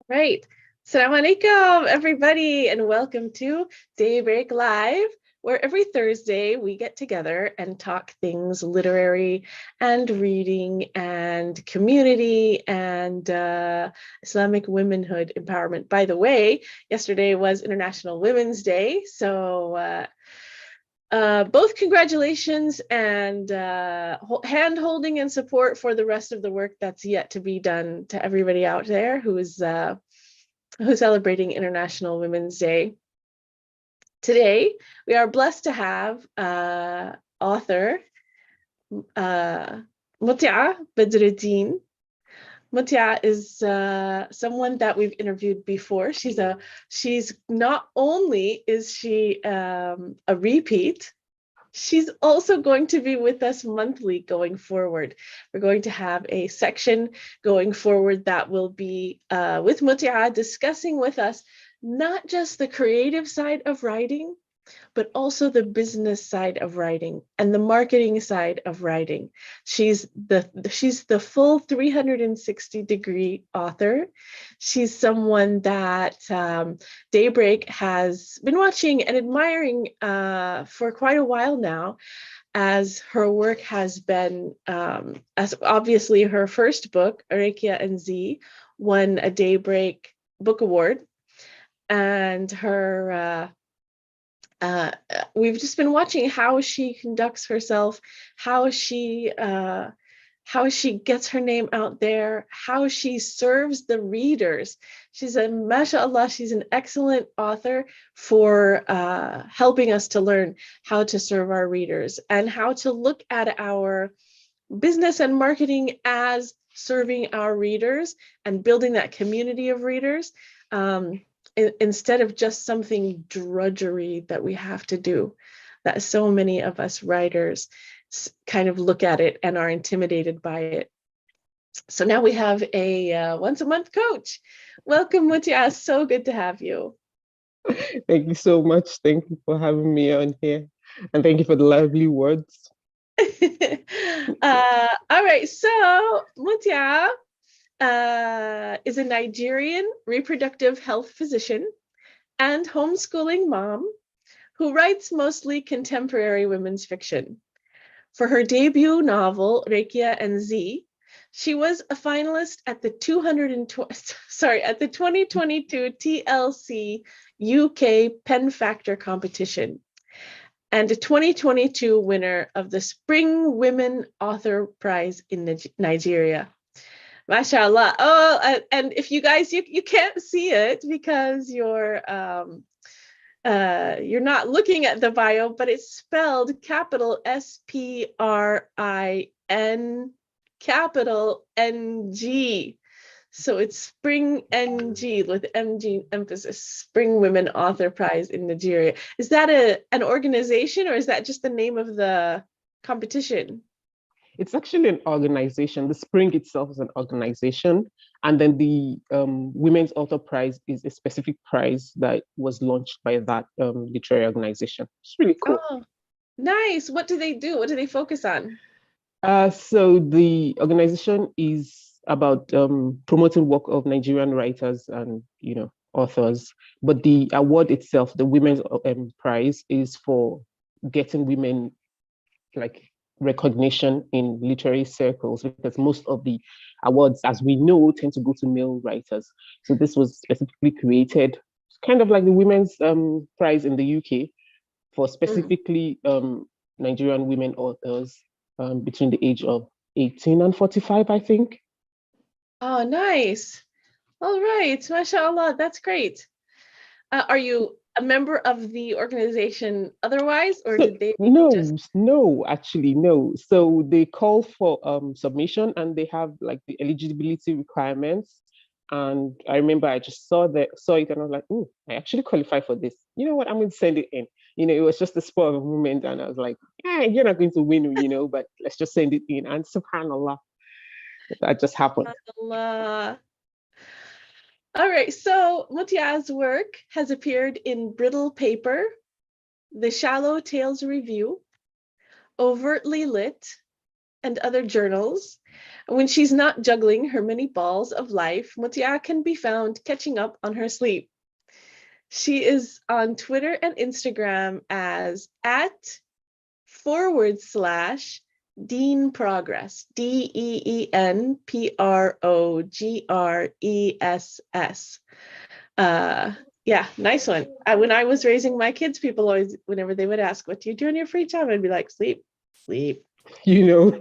Right. Assalamu alaikum, everybody, and welcome to Daybreak Live, where every Thursday we get together and talk things literary and reading and community and Islamic womanhood empowerment. By the way, yesterday was International Women's Day, so both congratulations and hand holding and support for the rest of the work that's yet to be done to everybody out there who's celebrating International Women's Day. Today, we are blessed to have author Muti'ah Badruddeen. Muti'ah is someone that we've interviewed before. She's not only is she a repeat, she's also going to be with us monthly going forward. We're going to have a section going forward that will be with Muti'ah discussing with us not just the creative side of writing, but also the business side of writing and the marketing side of writing. She's the full 360-degree author. She's someone that Daybreak has been watching and admiring for quite a while now, as her work has been, as obviously her first book, Arakia and Z, won a Daybreak Book Award. And her we've just been watching how she conducts herself, how she gets her name out there, how she serves the readers. She's a, mashallah, she's an excellent author for helping us to learn how to serve our readers and how to look at our business and marketing as serving our readers and building that community of readers. Instead of just something drudgery that we have to do, that so many of us writers kind of look at it and are intimidated by it. So now we have a once a month coach. Welcome, Muti'ah. So good to have you. Thank you so much. Thank you for having me on here. And thank you for the lively words. All right, so Muti'ah is a Nigerian reproductive health physician and homeschooling mom who writes mostly contemporary women's fiction. For her debut novel, Rekia and Z, she was a finalist at the 2022 TLC UK Pen Factor competition and a 2022 winner of the Spring Women Author Prize in Nigeria. Mashallah. Oh, and if you guys, you can't see it because you're not looking at the bio, but it's spelled capital SPRIN, capital NG. So it's Spring NG with MG emphasis, Spring Women Author Prize in Nigeria. Is that an organization or is that just the name of the competition? It's actually an organization. The Spring itself is an organization. And then the Women's Author Prize is a specific prize that was launched by that literary organization. It's really cool. Oh, nice. What do they do? What do they focus on? So the organization is about promoting work of Nigerian writers and, authors. But the award itself, the Women's Prize, is for getting women like recognition in literary circles, because most of the awards, as we know, tend to go to male writers. So this was specifically created, kind of like the Women's Prize in the UK, for specifically Nigerian women authors between the age of 18 and 45, I think. Oh, nice. All right. MashaAllah. That's great. Are you a member of the organization otherwise, or So did they just... no, actually, no. So they call for submission and they have like the eligibility requirements. And I remember I just saw it and I was like, oh, I actually qualify for this. You know what? I'm going to send it in. It was just a spur of a moment. And I was like, you're not going to win, but let's just send it in. And subhanAllah, that just happened. Allah. All right. So Muti'ah's work has appeared in Brittle Paper, The Shallow Tales Review, Overtly Lit, and other journals. When she's not juggling her many balls of life, Muti'ah can be found catching up on her sleep. She is on Twitter and Instagram as @Dean Progress, DEEN PROGRESS. Yeah, nice one. When I was raising my kids, people always, whenever they would ask, what do you do in your free time? I'd be like, sleep. You know,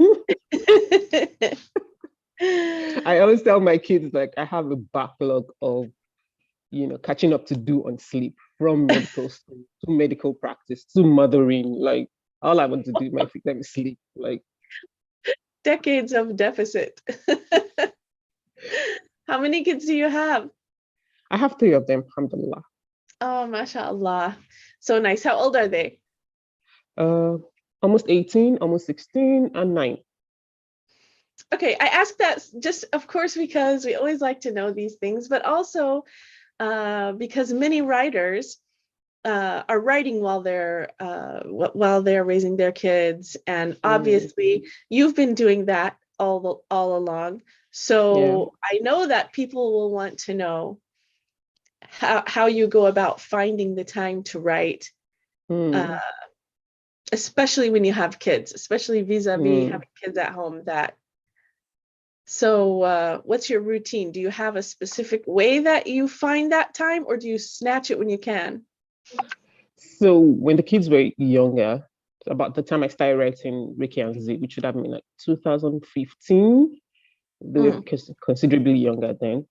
I always tell my kids, like, I have a backlog of, catching up to do on sleep, from medical school to medical practice to mothering. Like, all I want to do in my free time is sleep. Like, Decades of deficit. How many kids do you have? I have 3 of them, alhamdulillah. Oh, mashallah. So nice. How old are they? Almost 18, almost 16, and 9. Okay, I ask that just, of course, because we always like to know these things, but also because many writers are writing while they're raising their kids, and obviously you've been doing that all along. So I know that people will want to know how you go about finding the time to write, especially when you have kids, especially vis-a-vis having kids at home. So what's your routine? Do you have a specific way that you find that time, or do you snatch it when you can? So when the kids were younger, about the time I started writing Ricky and Z, which should have been like 2015, they were considerably younger then.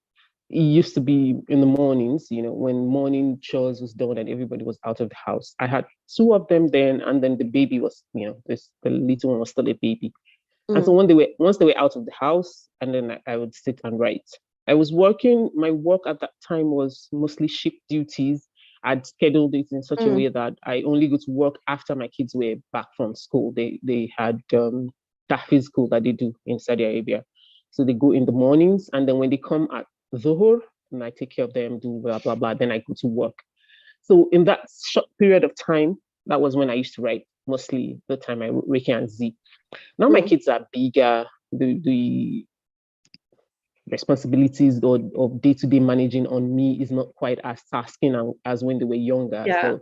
It used to be in the mornings, when morning chores was done and everybody was out of the house. I had 2 of them then, and then the baby was, the little one was still a baby. And so once they were out of the house, and then I would sit and write. I was working, my work at that time was mostly shift duties. I'd scheduled it in such a way that I only go to work after my kids were back from school. They had tahfiz school that they do in Saudi Arabia. So they go in the mornings, and then when they come at Zuhur, and I take care of them, do blah, blah, blah, then I go to work. So in that short period of time, that was when I used to write, mostly the time I wrote Reiki and Z. Now my kids are bigger. The responsibilities of day-to-day managing on me is not quite as tasking as when they were younger. Yeah. So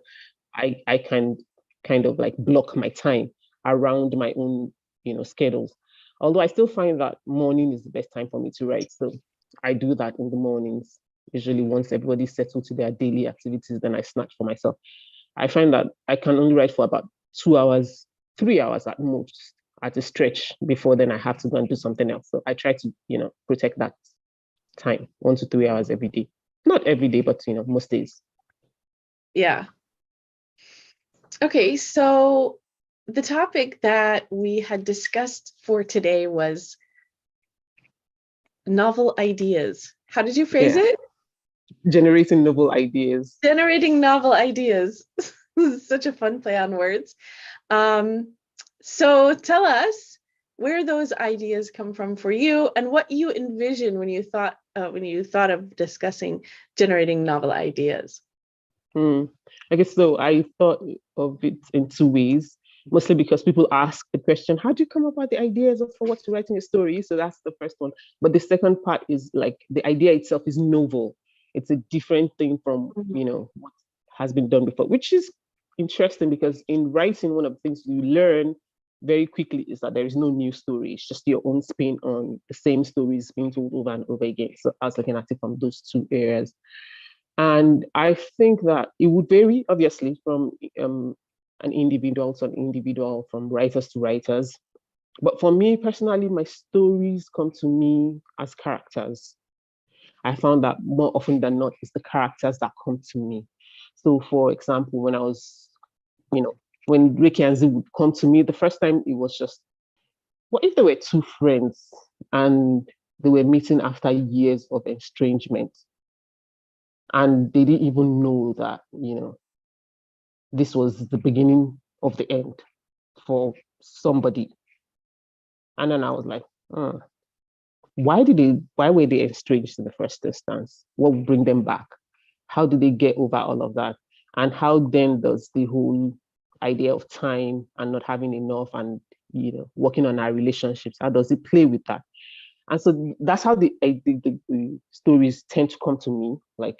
I can kind of like block my time around my own, schedules. Although I still find that morning is the best time for me to write. So I do that in the mornings. Usually once everybody's settled to their daily activities, then I snatch for myself. I find that I can only write for about 2 hours, 3 hours at most, at a stretch, before then I have to go and do something else. So I try to, protect that time, 1 to 3 hours every day. Not every day, but, most days. Yeah. Okay, so the topic that we had discussed for today was novel ideas. How did you phrase it? Generating novel ideas. Generating novel ideas. Such a fun play on words. So tell us where those ideas come from for you, and what you envision when you thought of discussing generating novel ideas. I guess so. I thought of it in 2 ways, mostly because people ask the question, how do you come up with the ideas for what's writing a story? So that's the first one. But the second part is like the idea itself is novel. It's a different thing from, what has been done before, which is interesting because in writing, one of the things you learn very quickly is that there is no new story. It's just your own spin on the same stories being told over and over again. So I was looking at it from those 2 areas. And I think that it would vary, obviously, from an individual to an individual, from writers to writers. But for me personally, my stories come to me as characters. I found that more often than not, it's the characters that come to me. So, for example, when I was, when Ricky and Z would come to me, the first time it was just, what if there were 2 friends and they were meeting after years of estrangement? And they didn't even know that, this was the beginning of the end for somebody. And then I was like, why were they estranged in the first instance? What would bring them back? How do they get over all of that? And how then does the whole idea of time and not having enough and, working on our relationships, how does it play with that? And so that's how the stories tend to come to me, like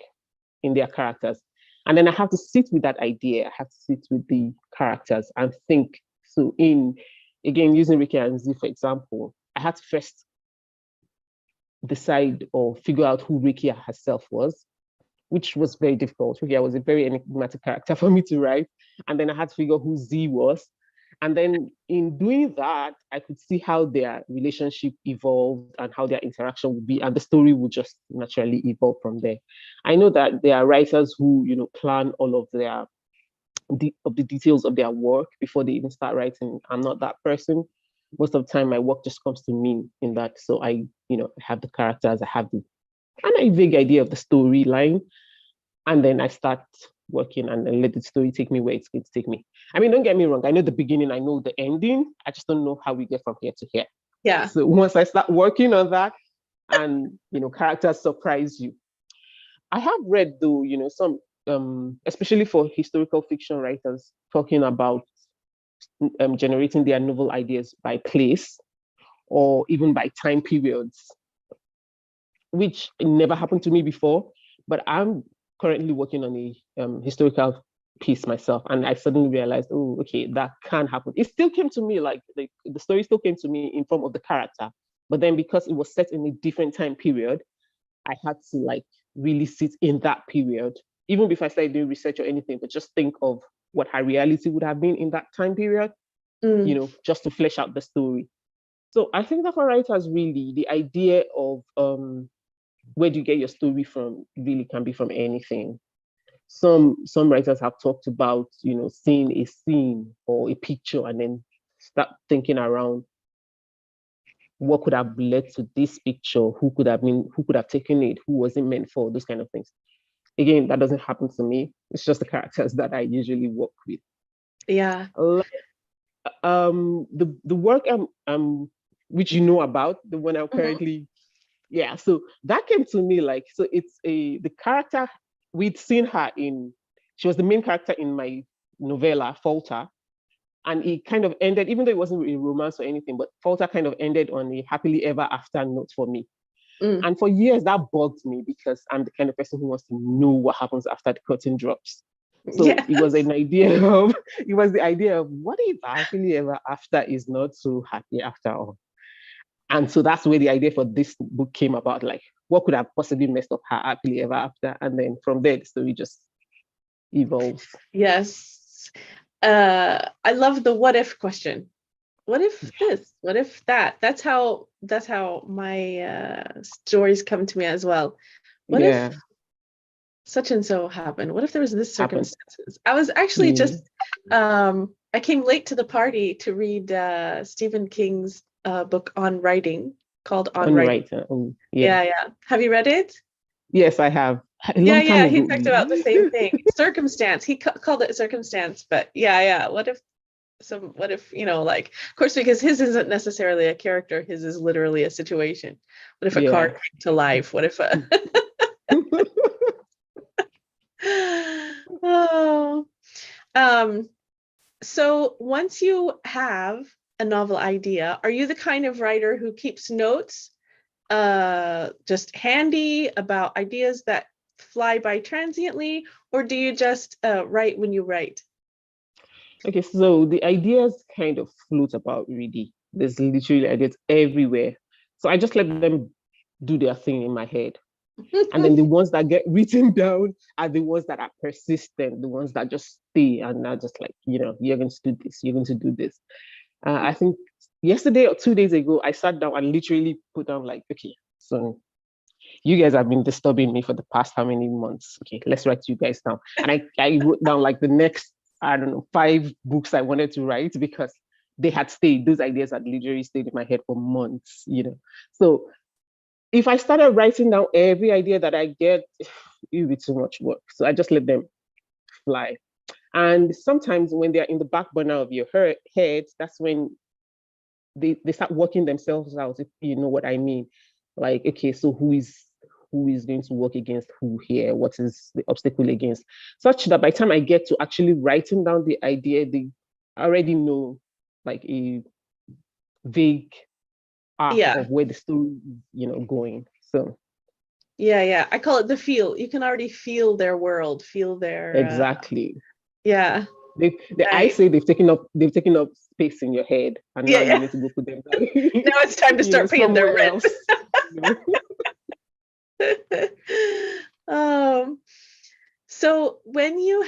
in their characters. And then I have to sit with that idea. I have to sit with the characters and think. So again, using Ricky and Z, for example, I had to first decide or figure out who Ricky herself was, which was very difficult. Ricky was a very enigmatic character for me to write. And then I had to figure who Z was. And then in doing that, I could see how their relationship evolved and how their interaction would be, and the story would just naturally evolve from there. I know that there are writers who, plan all of the details of their work before they even start writing. I'm not that person. Most of the time, my work just comes to me in that. So I have the characters, I have a vague idea of the storyline, and then I start working and then let the story take me where it's going to take me. I mean, don't get me wrong. I know the beginning, I know the ending. I just don't know how we get from here to here. Yeah. So once I start working on that, and characters surprise you. I have read though, some especially for historical fiction writers talking about generating their novel ideas by place or even by time periods, which never happened to me before. But I'm currently working on a historical piece myself, and I suddenly realized, oh, okay, that can happen. It still came to me like the story still came to me in form of the character, but then because it was set in a different time period, I had to like really sit in that period, even before I started doing research or anything, but just think of what her reality would have been in that time period, just to flesh out the story. So I think that for writers, really, the idea of where do you get your story from really can be from anything. Some writers have talked about, seeing a scene or a picture and then start thinking around what could have led to this picture, who could have taken it, who was it meant for, those kind of things. Again, that doesn't happen to me. It's just the characters that I usually work with. Yeah. The work which you know about, the one I'm currently, yeah. So that came to me like, so it's the character we'd seen her in. She was the main character in my novella Falter, and it kind of ended, even though it wasn't a romance or anything, but Falter kind of ended on a happily ever after note for me. And for years that bugged me because I'm the kind of person who wants to know what happens after the curtain drops. So Yes. it was the idea of what if happily ever after is not so happy after all. And so that's where the idea for this book came about, like what could have possibly messed up her happily ever after. And then from there the story just evolves. Yes. I love the what if question. What if this? What if that? That's how my stories come to me as well. What if such and so happened? What if there was this circumstances? I was actually just I came late to the party to read Stephen King's book on writing called On Writing. Oh, yeah. Have you read it? Yes, I have. Yeah, he talked about the same thing. Circumstance. He called it circumstance, but yeah. What if, like, of course, because his isn't necessarily a character, his is literally a situation. What if a car came to life? What if a so once you have a novel idea, are you the kind of writer who keeps notes just handy about ideas that fly by transiently, or do you just write when you write? Okay, so the ideas kind of float about really. There's literally ideas everywhere. So I just let them do their thing in my head. And then the ones that get written down are the ones that are persistent, the ones that just stay and are just like, you're going to do this, you're going to do this. I think yesterday or 2 days ago, I sat down and literally put down like, okay, so you guys have been disturbing me for the past how many months? Okay, let's write you guys down. And I wrote down like the next, 5 books I wanted to write because they had stayed, those ideas had literally stayed in my head for months, So if I started writing down every idea that I get, it would be too much work. So I just let them fly. And sometimes when they're in the back burner of your head, that's when they start working themselves out, if you know what I mean. Like, okay, so who is going to work against who here? What is the obstacle against? Such that by the time I get to actually writing down the idea, they already know like a vague arc Yeah. of where the story is, going. So Yeah. I call it the feel. You can already feel their world, feel their exactly. yeah. I Nice. say they've taken up space in your head, and now you Yeah. need to go put them down, Now it's time to start paying their somewhere rent. else. So when you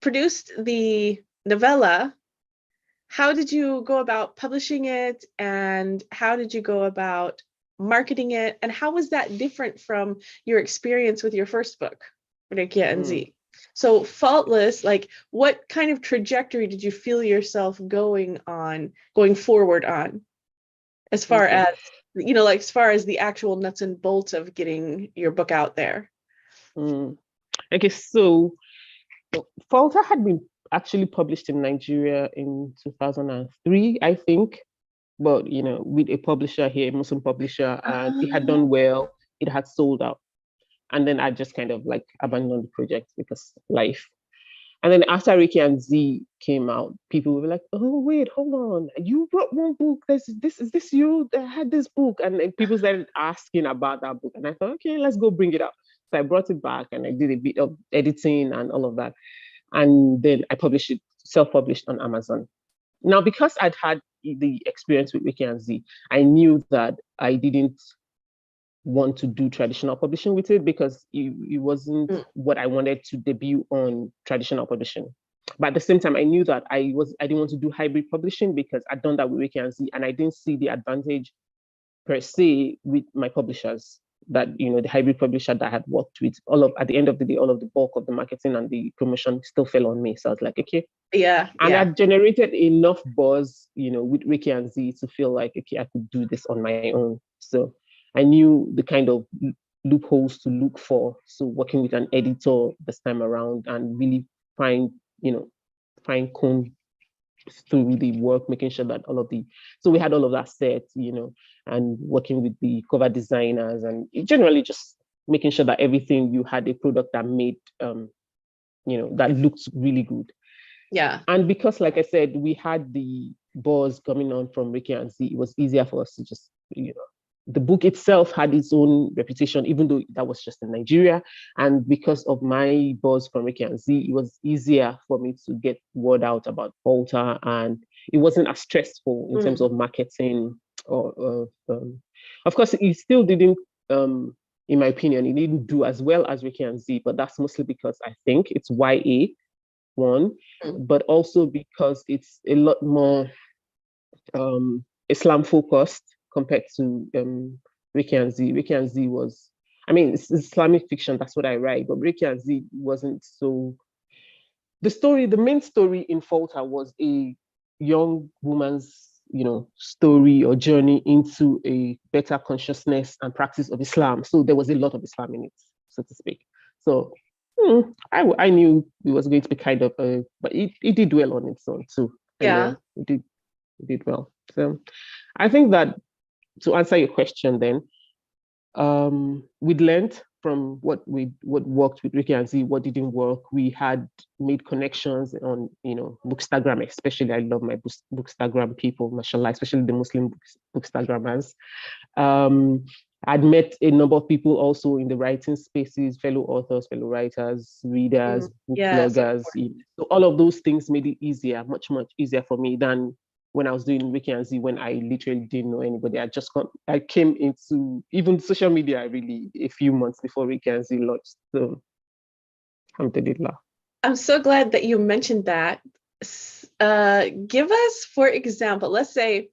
produced the novella, how did you go about publishing it, and how did you go about marketing it, and how was that different from your experience with your first book, Rekia and Z? So Faultless, like, what kind of trajectory did you feel yourself going forward on, as far Okay. as, like, as far as the actual nuts and bolts of getting your book out there? Okay, so Falter had been actually published in Nigeria in 2003, I think, but with a publisher here, a Muslim publisher, and it had done well. It had sold out, and then I just kind of like abandoned the project because life. And then after Ricky and Z came out, people were like, "Oh wait, hold on, you wrote one book. Is this you that had this book?" And then people started asking about that book, and I thought, okay, let's go bring it up. So I brought it back, and I did a bit of editing and all of that, and then I published it, self-published on Amazon. Now, because I'd had the experience with Ricky and Z, I knew that I didn't want to do traditional publishing with it because it wasn't what I wanted to debut on traditional publishing. But at the same time, I knew that I didn't want to do hybrid publishing because I'd done that with Ricky and Z, and I didn't see the advantage per se with my publishers. That the hybrid publisher that I had worked with, at the end of the day, all of the bulk of the marketing and the promotion still fell on me. So I was like, okay. Yeah. And I generated enough buzz, with Ricky and Z to feel like, okay, I could do this on my own. So I knew the kind of loopholes to look for. So working with an editor this time around and really fine comb through the work, making sure that so we had all of that set, and working with the cover designers and generally just making sure that everything, you had a product that made, that looked really good. Yeah. And because, like I said, we had the buzz coming on from Ricky and Z, it was easier for us to just, the book itself had its own reputation, even though that was just in Nigeria. And because of my buzz from Ricky and Z, it was easier for me to get word out about Volta, and it wasn't as stressful in terms of marketing. Of course, it still didn't, in my opinion, it didn't do as well as Ricky and Z, but that's mostly because I think it's YA, one, but also because it's a lot more Islam focused compared to Ricky and Z. Ricky and Z was, it's Islamic fiction, that's what I write, but Ricky and Z wasn't so. The main story in Falter was a young woman's, story or journey into a better consciousness and practice of Islam. So there was a lot of Islam in it, so to speak. So I knew it was going to be kind of but it did well on its own too. Yeah. It did well. So I think that, to answer your question then, we'd learned from what worked with Ricky and Z, what didn't work. We had made connections on, Bookstagram, especially. I love my Bookstagram people, mashallah, especially the Muslim Bookstagrammers. I'd met a number of people also in the writing spaces, fellow authors, fellow writers, readers, book bloggers. So all of those things made it easier, much, much easier for me than when I was doing Ricky and Z, when I literally didn't know anybody. I came into even social media really a few months before Ricky and Z launched. So, alhamdulillah. I'm so glad that you mentioned that. Give us, for example, let's say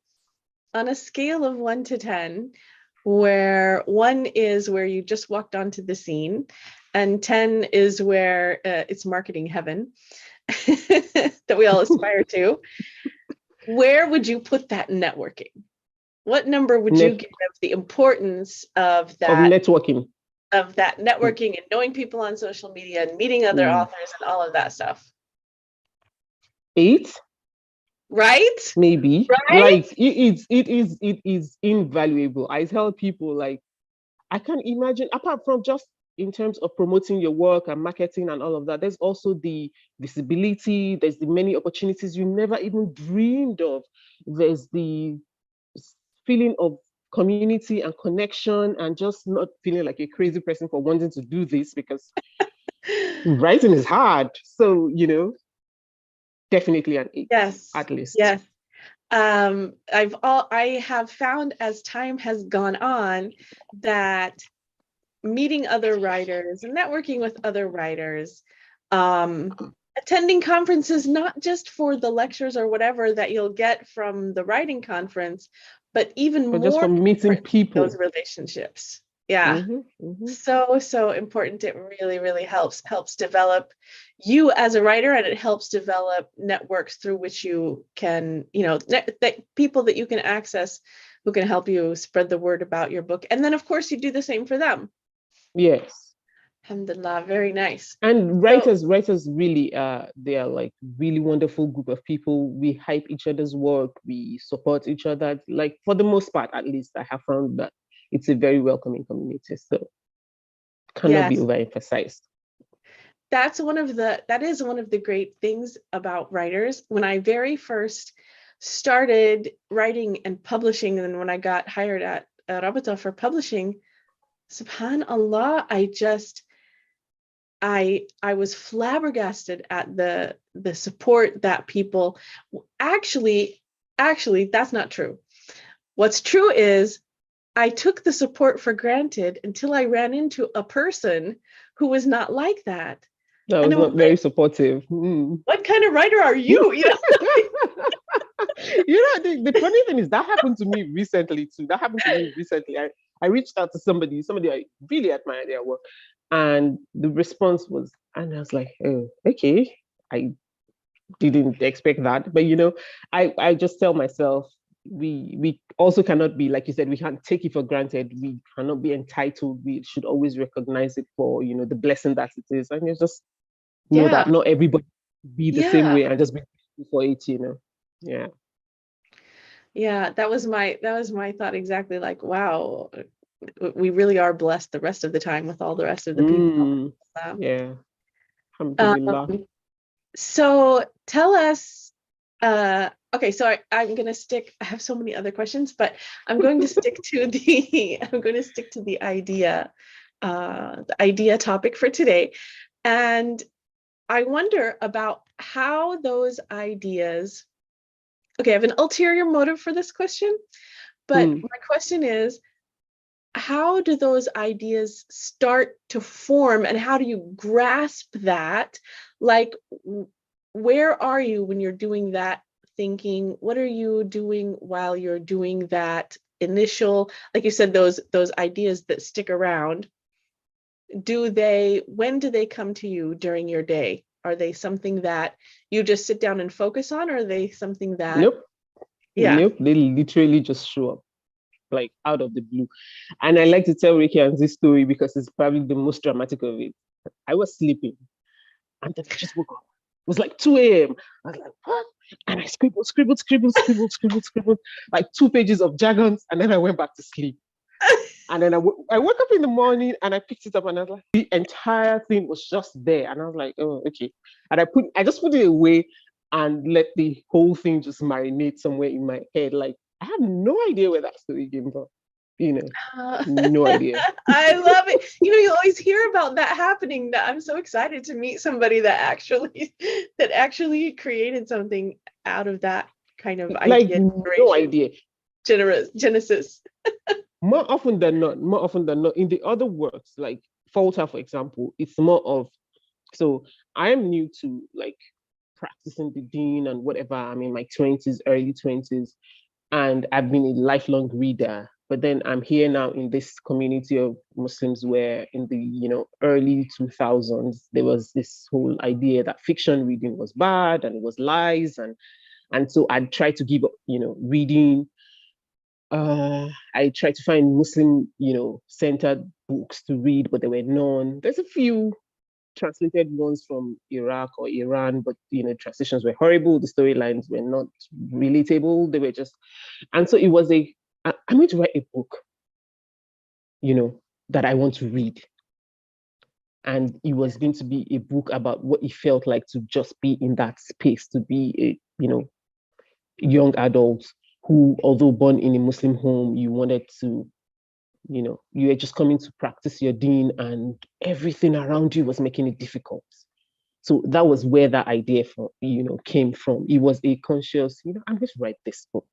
on a scale of 1 to 10, where 1 is where you just walked onto the scene, and 10 is where it's marketing heaven that we all aspire to. Where would you put that networking? What number would you give the importance of that? Of networking. Of that networking and knowing people on social media and meeting other authors and all of that stuff? 8. Right? Maybe. Right? Like it is invaluable. I tell people, like, I can't imagine, apart from just in terms of promoting your work and marketing and all of that, there's also the visibility, there's the many opportunities you never even dreamed of. There's the feeling of community and connection, and just not feeling like a crazy person for wanting to do this, because writing is hard. So, definitely an 8 Yes, at least. yes. I have found as time has gone on that meeting other writers and networking with other writers, attending conferences, not just for the lectures or whatever that you'll get from the writing conference, but even But just more from meeting those people. relationships. Yeah. Mm-hmm. So important. It really helps develop you as a writer, and it helps develop networks through which you can, that people that you can access who can help you spread the word about your book. And then of course you do the same for them. Yes. Alhamdulillah, very nice. And So writers really they are like really wonderful group of people. We hype each other's work, we support each other. Like, for the most part, at least, I have found that it's a very welcoming community. So cannot be yes, overemphasized. that is one of the great things about writers. When I very first started writing and publishing, and when I got hired at Rabata for publishing, subhanallah, I was flabbergasted at the support that people actually that's not true. What's true is I took the support for granted until I ran into a person who was not like that. That And was I was not very like, supportive. what kind of writer are you? The funny thing is that happened to me recently too. That happened to me recently. I reached out to somebody I really admired their work, and the response was, and I was like, oh, okay, I didn't expect that. But I just tell myself, we also cannot be, like you said, we can't take it for granted. We cannot be entitled. We should always recognize it for the blessing that it is, and you just know Yeah, that not everybody be the same yeah, way, and just be grateful for it. Yeah. yeah. That was my thought exactly. Like, wow, we really are blessed the rest of the time with all the rest of the people. Yeah. Alhamdulillah. Um, so tell us, okay, so I'm gonna I have so many other questions, but I'm going to stick to the idea topic for today. And I wonder about how those ideas, okay, I have an ulterior motive for this question, but my question is, how do those ideas start to form, and how do you grasp that? Like, where are you when you're doing that thinking? What are you doing while you're doing that initial, like you said, those ideas that stick around? When do they come to you during your day? Are they something that you just sit down and focus on, or are they something that, Nope. yeah. Nope. They literally just show up, like, out of the blue. And I like to tell Ricky and this story because it's probably the most dramatic of it. I was sleeping and then I just woke up. It was like 2 a.m. I was like, what? And I scribbled, like 2 pages of jargons, and then I went back to sleep. And then I woke up in the morning and I picked it up, and I was like, the entire thing was just there. And I was like, oh, okay. And I just put it away and let the whole thing just marinate somewhere in my head. Like, I have no idea where that story came from. Uh, No idea. I love it. You always hear about that happening. That I'm so excited to meet somebody that actually created something out of that kind of Like, idea no generation, idea. genesis. More often than not, in the other works, like Falter, for example, it's more of, so I am new to, like, practicing the deen and whatever. I'm in my 20s, early 20s, and I've been a lifelong reader. But then I'm here now in this community of Muslims where in the early 2000s there was this whole idea that fiction reading was bad and it was lies, and so I tried to give up reading. I tried to find Muslim centered books to read, but there were none. There's a few translated ones from Iraq or Iran, but translations were horrible. The storylines were not relatable. They were just, and so it was I'm going to write a book, that I want to read. And it was going to be a book about what it felt like to just be in that space, to be a, young adult who, although born in a Muslim home, you wanted to, you were just coming to practice your deen and everything around you was making it difficult. So that was where that idea came from. It was a conscious, I'm going to write this book.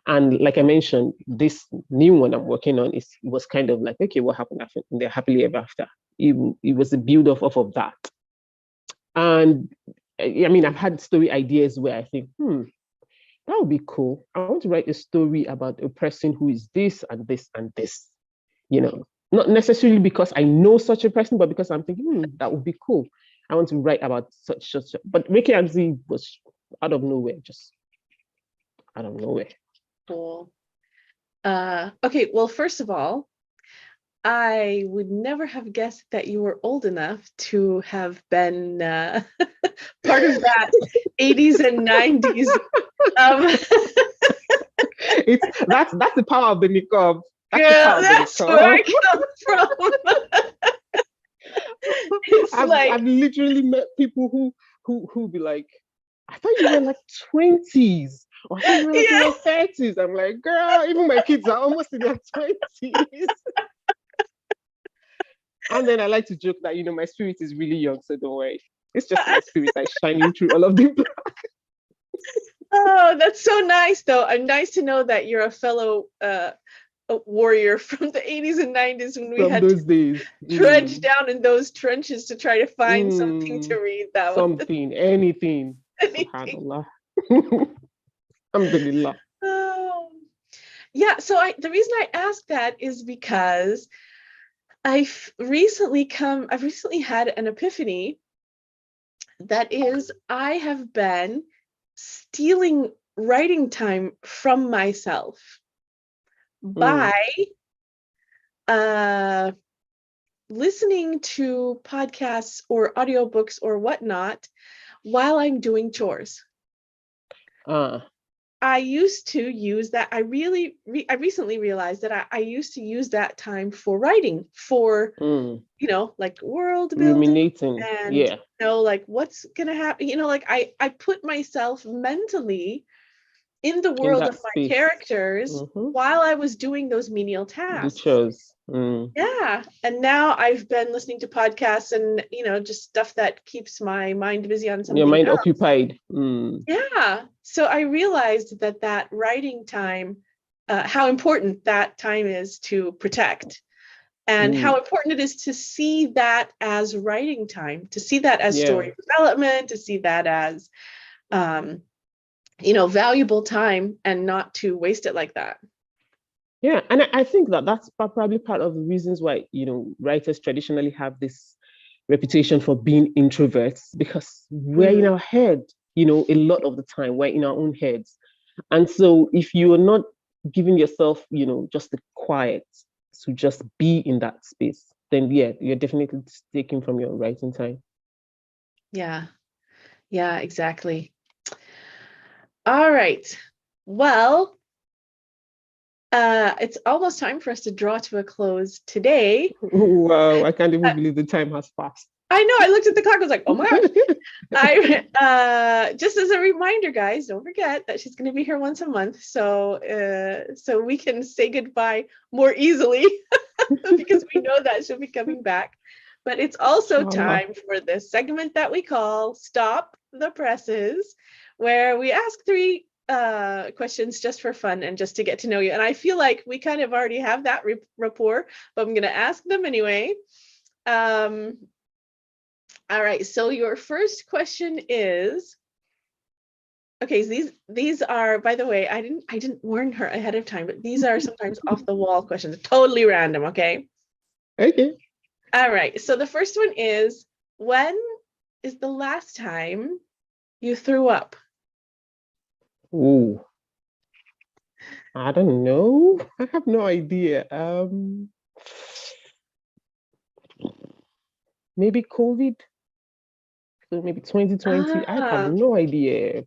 And like I mentioned, this new one I'm working on was kind of like, okay, what happened after they're happily ever after? It was a build off of that. And I mean, I've had story ideas where I think, that would be cool. I want to write a story about a person who is this and this and this, not necessarily because I know such a person, but because I'm thinking, that would be cool. I want to write about such. But Ricky and Z was out of nowhere, just out of nowhere. Cool. Okay, well, first of all, I would never have guessed that you were old enough to have been part of that 80s and 90s. That's the power of the niqab. That's where I come from. I've literally met people who be like, I thought you were like 20s, or I thought you were like in your 30s. I'm like, girl, even my kids are almost in their 20s. And then I like to joke that, my spirit is really young, so don't worry. It's just my spirit that's shining through all of the black. Oh, that's so nice, though. And nice to know that you're a fellow warrior from the 80s and 90s when we had those days trudge down in those trenches to try to find something to read. That something, anything. Subhanallah. Alhamdulillah. Yeah, so the reason I asked that is because I've recently had an epiphany. That is, I have been stealing writing time from myself by listening to podcasts or audiobooks or whatnot while I'm doing chores. I used to use that. I recently realized that I used to use that time for writing, for like world building, ruminating, and like what's gonna happen. Like I put myself mentally in the world of my characters while I was doing those menial tasks. Yeah, and now I've been listening to podcasts and just stuff that keeps my mind busy on something. Your mind else. Occupied. Yeah, so I realized that writing time, how important that time is to protect, and how important it is to see that as writing time, to see that as story development, to see that as valuable time, and not to waste it like that. Yeah, and I think that's probably part of the reasons why, writers traditionally have this reputation for being introverts, because we're in our head, a lot of the time, we're in our own heads. And so if you are not giving yourself, just the quiet to just be in that space, then you're definitely taking from your writing time. Yeah, exactly. All right. Well, it's almost time for us to draw to a close today. Wow, I can't even believe the time has passed. I know. I looked at the clock. I was like, oh my gosh. Just as a reminder, guys, don't forget that she's going to be here once a month. So we can say goodbye more easily because we know that she'll be coming back. But it's also time for this segment that we call Stop the Presses, where we ask 3 questions just for fun and just to get to know you. And I feel like we kind of already have that rapport, but I'm going to ask them anyway. All right. So your first question is, okay, these are, by the way, I didn't warn her ahead of time, but these are sometimes off the wall questions, totally random. Okay. Okay. All right. So the first one is, when is the last time you threw up? Oh, I don't know. I have no idea. Maybe COVID. So maybe 2020. I have no idea.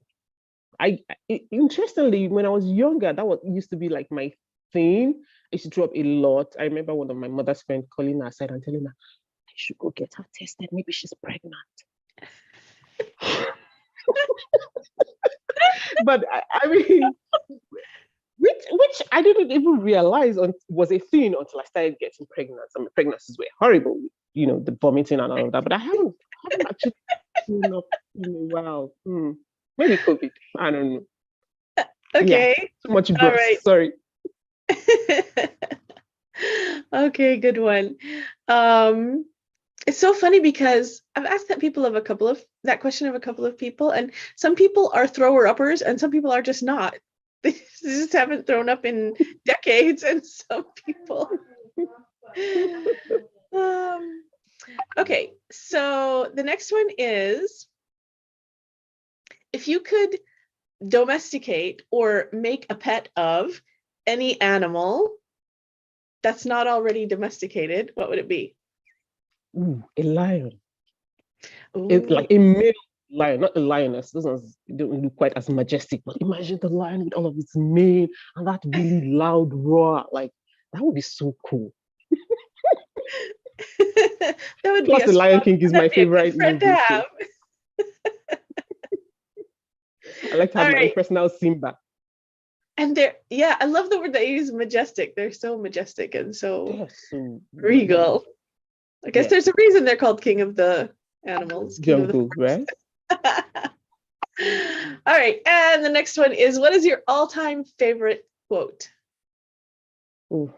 Interestingly, when I was younger, that used to be like my thing. I used to throw up a lot. I remember one of my mother's friends calling her aside and telling her, I should go get her tested. Maybe she's pregnant. But I mean, which I didn't even realize was a thing until I started getting pregnant. I mean, pregnancies were horrible, the vomiting and all of that. But I haven't actually thrown up in a while. Maybe COVID. I don't know. Okay. Yeah, too much All gross. right. Sorry. Okay, good one. It's so funny because I've asked that question of a couple of people, and some people are thrower uppers and some people are just not. They just haven't thrown up in decades, and some people. Okay, so the next one is, if you could domesticate or make a pet of any animal that's not already domesticated, what would it be? Ooh, a lion. Ooh. It's like a male lion, not a lioness. Those ones don't look quite as majestic, but imagine the lion with all of its mane and that really loud roar. Like, that would be so cool. That would Plus, be The Lion King is my favorite friend to movie. have. I like to have All my right. personal Simba. And I love the word that you use, majestic. They're so majestic and so regal. I guess there's a reason they're called king of the animals. Jungle, right? All right. And the next one is, what is your all-time favorite quote? Oh,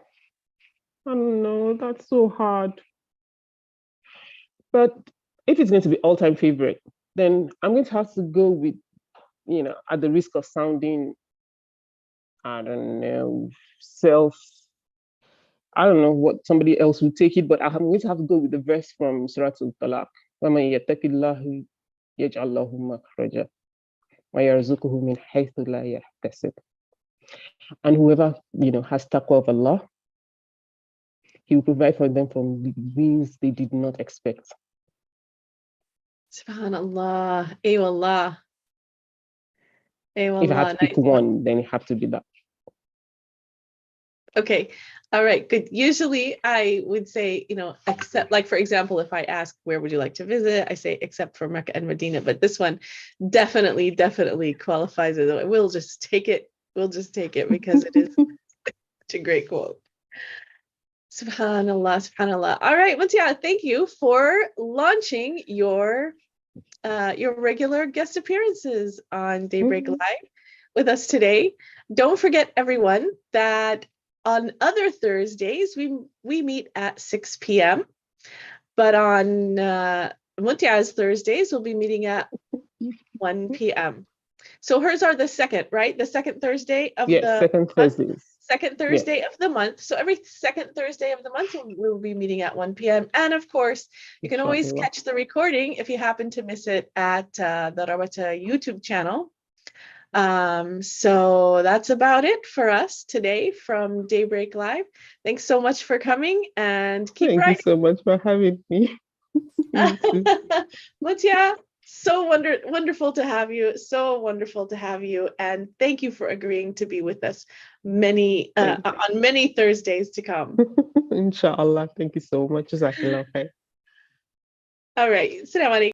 I don't know. That's so hard. But if it's going to be all-time favorite, then I'm going to have to go with, at the risk of sounding, I don't know, I don't know what somebody else would take it, but I'm going to have to go with the verse from Surah Al-Talaq. وَمَنْ يَتَّقِ اللَّهِ يَجْعَلْ لَهُ مَخْرَجًا وَيَرْزُقْهُ مِنْ حَيْثُ لَا يَحْتَسِبُ. And whoever, has taqwa of Allah, He will provide for them from the means they did not expect. Subhanallah. Aywallah. If I had to pick one, then it have to be that. Okay. All right. Good. Usually I would say, except, like, for example, if I ask, where would you like to visit? I say, except for Mecca and Medina. But this one definitely qualifies as, we'll just take it. We'll just take it because it is such a great quote. Subhanallah, subhanallah. All right, Muti'ah, thank you for launching your regular guest appearances on Daybreak Live with us today. Don't forget, everyone, that on other Thursdays we meet at 6 p.m. But on Muti'ah's Thursdays, we'll be meeting at 1 p.m. So hers are the second, right? The second Thursday of the second Thursdays. Second Thursday of the month. So every second Thursday of the month, we'll be meeting at 1 p.m. And of course, you can always catch the recording if you happen to miss it at the Rabata YouTube channel. So that's about it for us today from Daybreak Live. Thanks so much for coming, and keep writing. Thank you so much for having me. Muti'ah, so wonderful to have you. So wonderful to have you. And thank you for agreeing to be with us on many Thursdays to come. Inshallah. Thank you so much. Jazakallah khair. All right. Assalamu alaikum.